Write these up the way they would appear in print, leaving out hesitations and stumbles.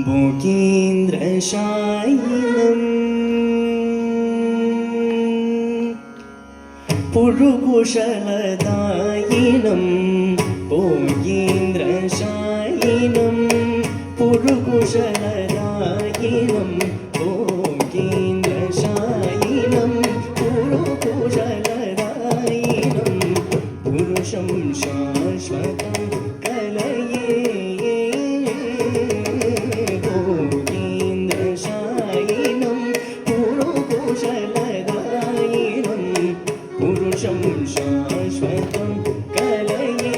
భోగేంద్రశాయినం పురుకుశలదాయినం భోగేంద్రశాయినం పురుకుశలదాయినం భోగేంద్రశాయినం పురుకుశలదాయినం పురుషం శాశ్వతం కలయే భోగేంద్రశాయినం పురుకుశలదాయినం పురుషం శాశ్వతం కలయే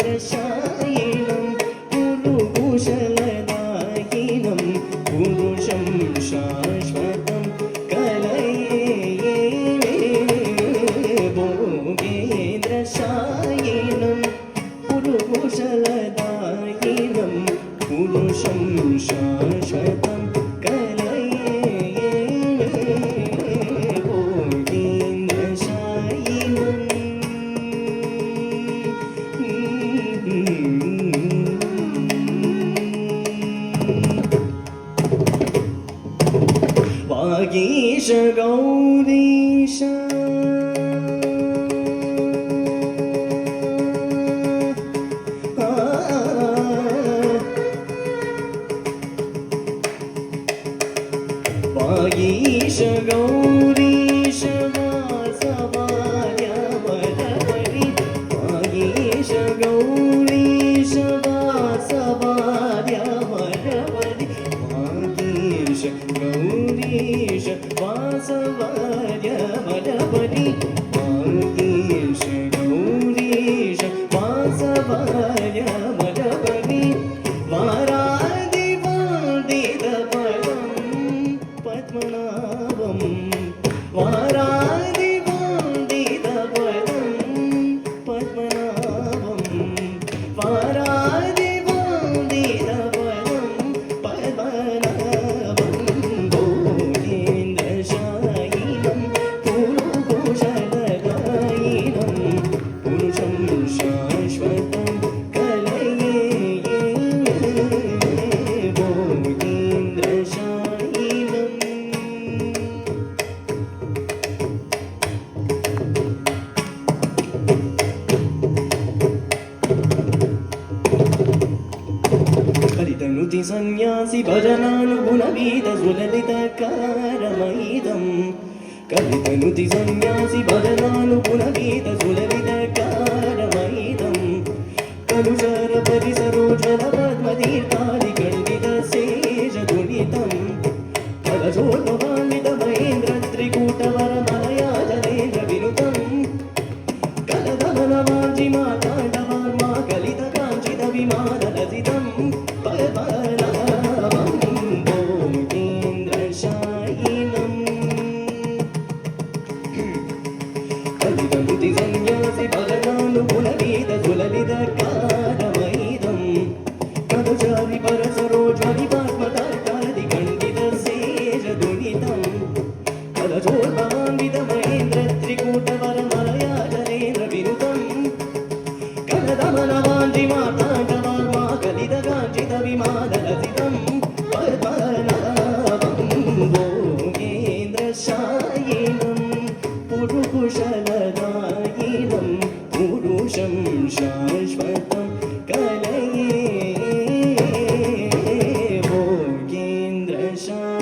భోగేంద్రశాయినం పురుకుశలదాయినం పురుషం శాశ్వతం కలయే భోగేంద్రశాయినం పురుకుశలదాయినం పురుషం శాశ్వతం वागीश गौरीश वागीश गौरीश वासवार्य वरवरि वागीश गौरीश वासवार्य वरवरि वागीश गौरीश वासवार्य वरवरि वागीश गौरीश वासवार्य वरवरि वारादिवादितपदं पद्मनाभं वारादिवादितपदं पद्मनाभं वारादिवादितपदं पद्मनाभं भोगेन्द्रशायिनं पुरुकुशलदायिनं पुरुषं शाश्वतं कलये भोगेन्द्रशायिनं कलितनुति सन्यासि भजनानुगुणवीत सुललितकारमयिदं कलितनुति सन्यासि भजनानुगुणवीत सुललितकारमयिदं कलुषर परिसरोज्वल पद्मतीर्थादिखण्डितशेषगुणितं कलशोर्ध्ववान्वित महेन्द्र त्रिकूटवरमलया जनेन्द्र विनुतं कलदमनवाञ्छिमाताण्डवार्मा कलितकाञ्चित विमानलसितं पद्मनाभं भोगेन्द्रशायिनं कलितनुति सन्यासि भजनानुगुणवीत सुललितकारमयिदं कलुषारि परसरोज्वलि पद्मतीर्थादिखण्डितशेषगुणितं कलशोर्ध्ववान्वित महेन्द्र त्रिकूटवरमलया जनेन्द्र विनुतं कलदमनवाञ्छिमाताण्डवार्मा कलितकाञ्चित विमानलसितं पद्मनाभं भोगेन्द्रशायिनं पुरुकुशलदायिनं पुरुषं शाश्वतं कलये भोगेन्द्रशायिनं